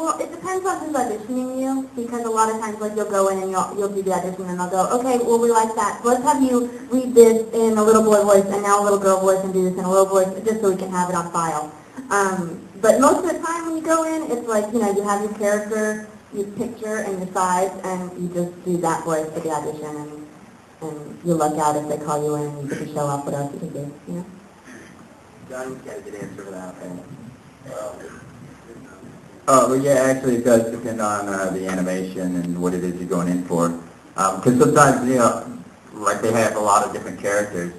Well, it depends on who's auditioning you, because a lot of times, like, you'll go in and you'll do the audition, and they'll go, okay, well, we like that. Let's have you read this in a little boy voice, and now a little girl voice, and do this in a little voice, just so we can have it on file. But most of the time when you go in, it's like, you have your character, your picture, and your size, and you just do that voice for the audition, and you luck out if they call you in, and you get to show off what else you can do, Johnny's got a good answer for that, thing. Well, yeah, actually it does depend on the animation and what it is you're going in for. Because sometimes, like they have a lot of different characters.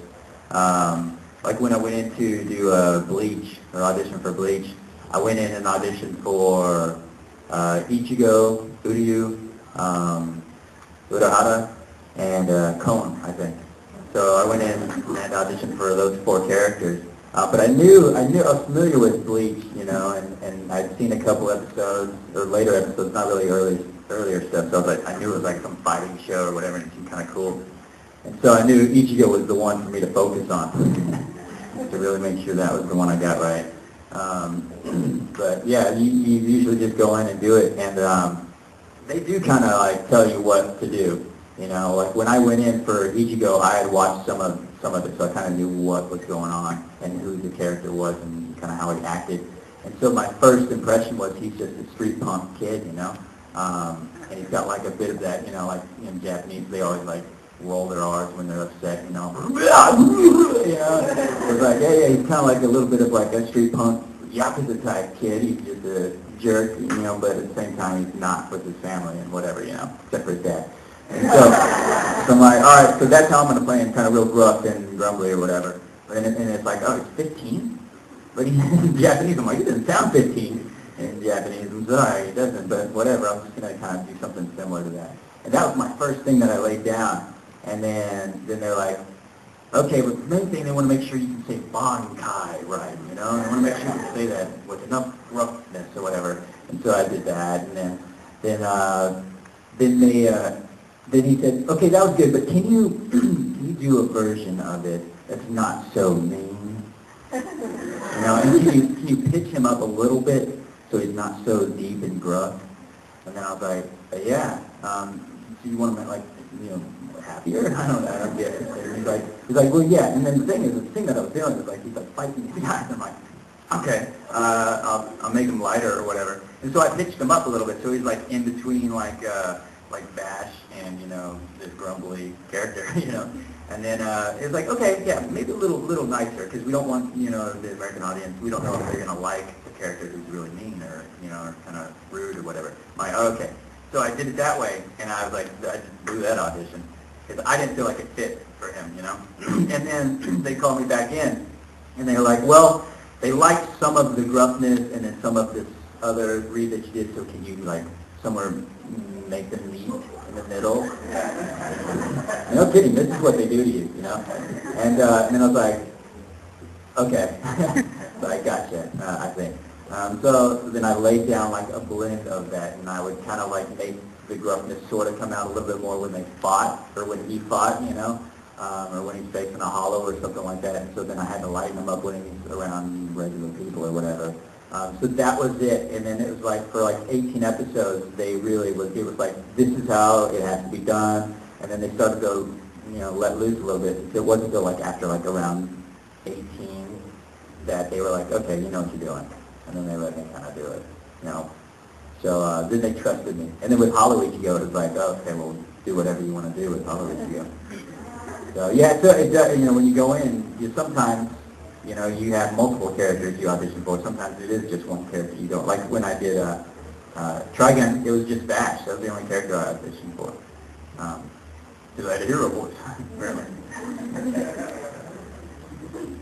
Like when I went in to do Bleach, or audition for Bleach, I went in and auditioned for Ichigo, Uryu, Urahara, and Kon, I think. So I went in and auditioned for those 4 characters. But I was familiar with Bleach, and I'd seen a couple episodes, or later episodes, not really earlier stuff, so I knew it was like some fighting show or whatever, and it seemed kind of cool. And so I knew Ichigo was the one for me to focus on, to really make sure that was the one I got right. But yeah, you usually just go in and do it, and they do kind of like tell you what to do. Like when I went in for Ichigo, I had watched some of it, so I kind of knew what was going on and who the character was and kind of how he acted. And so my first impression was he's just a street punk kid, and he's got like a bit of that, like in Japanese they always like roll their R's when they're upset, It was like, yeah, he's kind of like a little bit of like a street punk Yakuza type kid. He's just a jerk, but at the same time he's not with his family and whatever, except for his dad. And so I'm like, all right, so that's how I'm going to play him, kind of real gruff and grumbly or whatever. And it's like, oh, he's 15? But he's in Japanese. I'm like, he doesn't sound 15 in Japanese. I'm sorry, he doesn't, but whatever. I'm just going to kind of do something similar to that. And that was my first thing that I laid down. And then they're like, okay, but the main thing, they want to make sure you can say Bankai right, They want to make sure you can say that with enough roughness or whatever. And so I did that, and then he said, okay, that was good, but can you do a version of it that's not so mean? And can you pitch him up a little bit so he's not so deep and gruff? And then I was like, yeah. So you want him like, happier? I don't get it. And he's like, well, yeah. And then the thing that I was doing was like, he's like fighting these guys. I'm like, okay, I'll make him lighter or whatever. And so I pitched him up a little bit, so he's like in between like Bash and, this grumbly character, And then it was like, okay, yeah, maybe a little nicer, because we don't want, the American audience, we don't know if they're going to like the character who's really mean or, or kind of rude or whatever. I'm like, okay. So I did it that way, and I was like, I just blew that audition, because I didn't feel like it fit for him, And then they called me back in, and they were like, well, they liked some of the gruffness and then some of this other read that you did, so can you, like, somewhere make them meet in the middle? No kidding, this is what they do to you, And then I was like, okay, so I gotcha, I think. So then I laid down like a blend of that, and I would kind of like make the gruffness sort of come out a little bit more when they fought, or when he fought, or when he's facing a hollow or something like that. And so then I had to lighten him up when he's around regular people or whatever. So that was it, and then it was like for like 18 episodes, it was like, this is how it has to be done, and then they started to go, let loose a little bit. It wasn't until like after like around 18 that they were like, okay, you know what you're doing, and then they let me kind of do it, So then they trusted me, and then with Hollow Ichigo, it was like, oh, okay, well, do whatever you want to do with Hollow Ichigo. So yeah, so when you go in, sometimes. You have multiple characters you audition for. Sometimes it is just one character you don't. Like when I did Trigun, it was just Bash. That was the only character I auditioned for. Because I had a hero voice, apparently.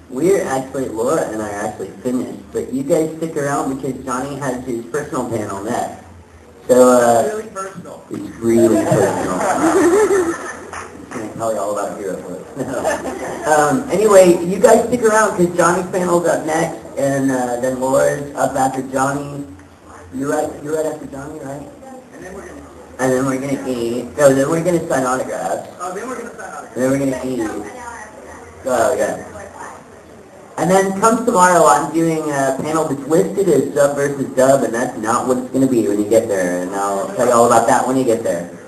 We're actually, Laura and I actually finished, but you guys stick around because Johnny has his personal panel next. So, really personal. It's really personal. I'm going to tell you all about hero voice. Anyway, you guys stick around because Johnny's panel's up next, and then Laura's up after Johnny. You're right after Johnny, right? And then we're gonna eat. No, then we're gonna sign autographs. Oh, then we're gonna sign autographs. And then we're gonna eat. Oh, yeah. And then come tomorrow, I'm doing a panel that's listed as sub versus dub, and that's not what it's going to be when you get there. And I'll tell you all about that when you get there.